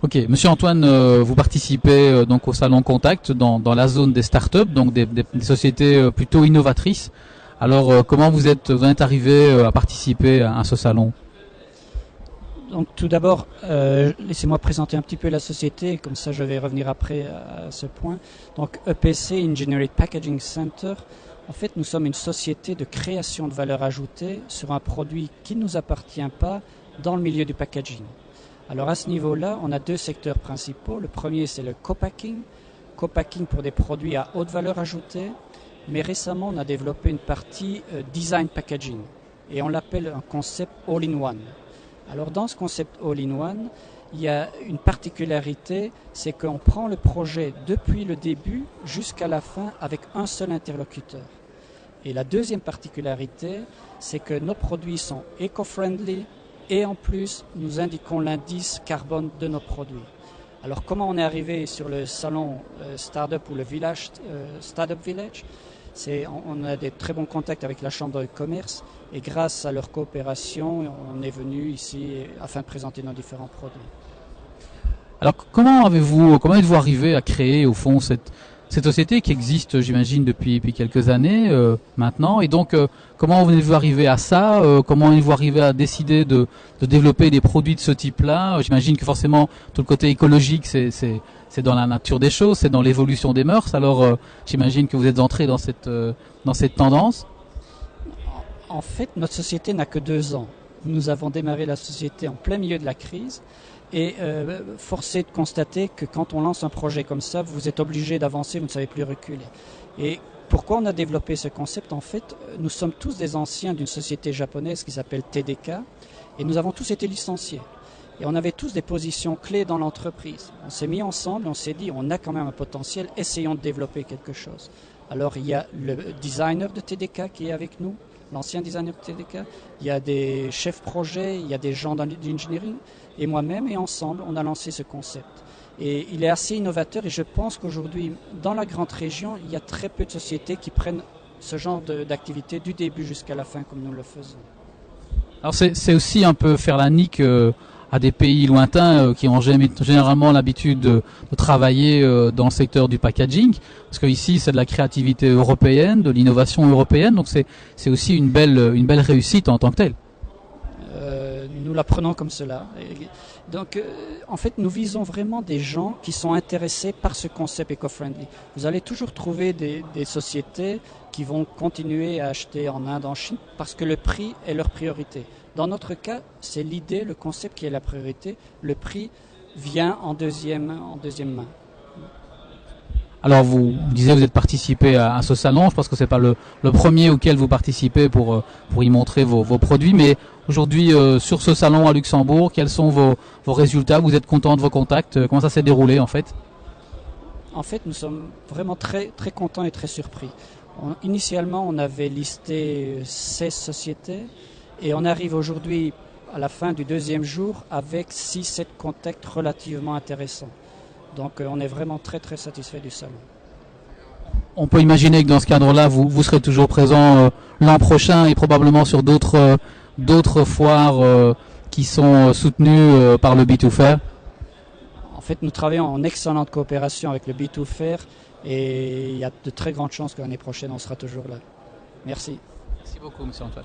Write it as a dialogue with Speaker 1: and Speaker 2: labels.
Speaker 1: Ok, Monsieur Antoine, vous participez donc au salon Contact dans la zone des startups, donc des sociétés plutôt innovatrices. Alors, comment vous êtes arrivé à participer à ce salon?
Speaker 2: Donc tout d'abord, laissez-moi présenter un petit peu la société, comme ça je vais revenir après à ce point. Donc EPC, Engineering Packaging Center, en fait nous sommes une société de création de valeur ajoutée sur un produit qui ne nous appartient pas dans le milieu du packaging. Alors à ce niveau-là, on a deux secteurs principaux. Le premier c'est le co-packing pour des produits à haute valeur ajoutée, mais récemment on a développé une partie design packaging et on l'appelle un concept all-in-one. Alors dans ce concept all-in-one, il y a une particularité, c'est qu'on prend le projet depuis le début jusqu'à la fin avec un seul interlocuteur. Et la deuxième particularité, c'est que nos produits sont éco-friendly et en plus, nous indiquons l'indice carbone de nos produits. Alors comment on est arrivé sur le salon Startup ou le village Startup Village? On a des très bons contacts avec la Chambre de commerce et grâce à leur coopération, on est venu ici afin de présenter nos différents produits.
Speaker 1: Alors, comment êtes-vous arrivé à créer au fond cette société qui existe, j'imagine, depuis quelques années maintenant, et donc comment êtes-vous arrivé à ça? Comment êtes-vous arrivé à décider de développer des produits de ce type-là? J'imagine que forcément tout le côté écologique, c'est dans la nature des choses, c'est dans l'évolution des mœurs. Alors, j'imagine que vous êtes entré dans cette tendance.
Speaker 2: En fait, notre société n'a que 2 ans. Nous avons démarré la société en plein milieu de la crise. Et force est de constater que quand on lance un projet comme ça, vous êtes obligé d'avancer, vous ne savez plus reculer. Et pourquoi on a développé ce concept? En fait, nous sommes tous des anciens d'une société japonaise qui s'appelle TDK et nous avons tous été licenciés. Et on avait tous des positions clés dans l'entreprise. On s'est mis ensemble, on s'est dit on a quand même un potentiel, essayons de développer quelque chose. Alors il y a le designer de TDK qui est avec nous, l'ancien designer de TDK, il y a des chefs projets, il y a des gens d'engineering, et moi-même, et ensemble, on a lancé ce concept. Et il est assez innovateur, et je pense qu'aujourd'hui, dans la grande région, il y a très peu de sociétés qui prennent ce genre d'activité du début jusqu'à la fin, comme nous le faisons.
Speaker 1: Alors, c'est aussi un peu faire la nique à des pays lointains qui ont généralement l'habitude de travailler dans le secteur du packaging, parce que ici c'est de la créativité européenne, de l'innovation européenne, donc c'est aussi une belle réussite en tant que telle.
Speaker 2: Nous la prenons comme cela. Donc, en fait, nous visons vraiment des gens qui sont intéressés par ce concept éco-friendly. Vous allez toujours trouver des sociétés qui vont continuer à acheter en Inde, en Chine, parce que le prix est leur priorité. Dans notre cas, c'est l'idée, le concept qui est la priorité. Le prix vient en deuxième main.
Speaker 1: Alors vous disiez vous êtes participé à ce salon, je pense que c'est pas le premier auquel vous participez pour y montrer vos produits, mais aujourd'hui sur ce salon à Luxembourg, quels sont vos résultats? Vous êtes content de vos contacts? Comment ça s'est déroulé en fait?
Speaker 2: En fait, nous sommes vraiment très, très contents et très surpris. Initialement, on avait listé 16 sociétés et on arrive aujourd'hui à la fin du 2e jour avec 6-7 contacts relativement intéressants. Donc on est vraiment très très satisfait du salon.
Speaker 1: On peut imaginer que dans ce cadre-là, vous serez toujours présent l'an prochain et probablement sur d'autres foires qui sont soutenues par le B2Fair.
Speaker 2: En fait, nous travaillons en excellente coopération avec le B2Fair et il y a de très grandes chances que l'année prochaine, on sera toujours là. Merci.
Speaker 1: Merci beaucoup, M. Antoine.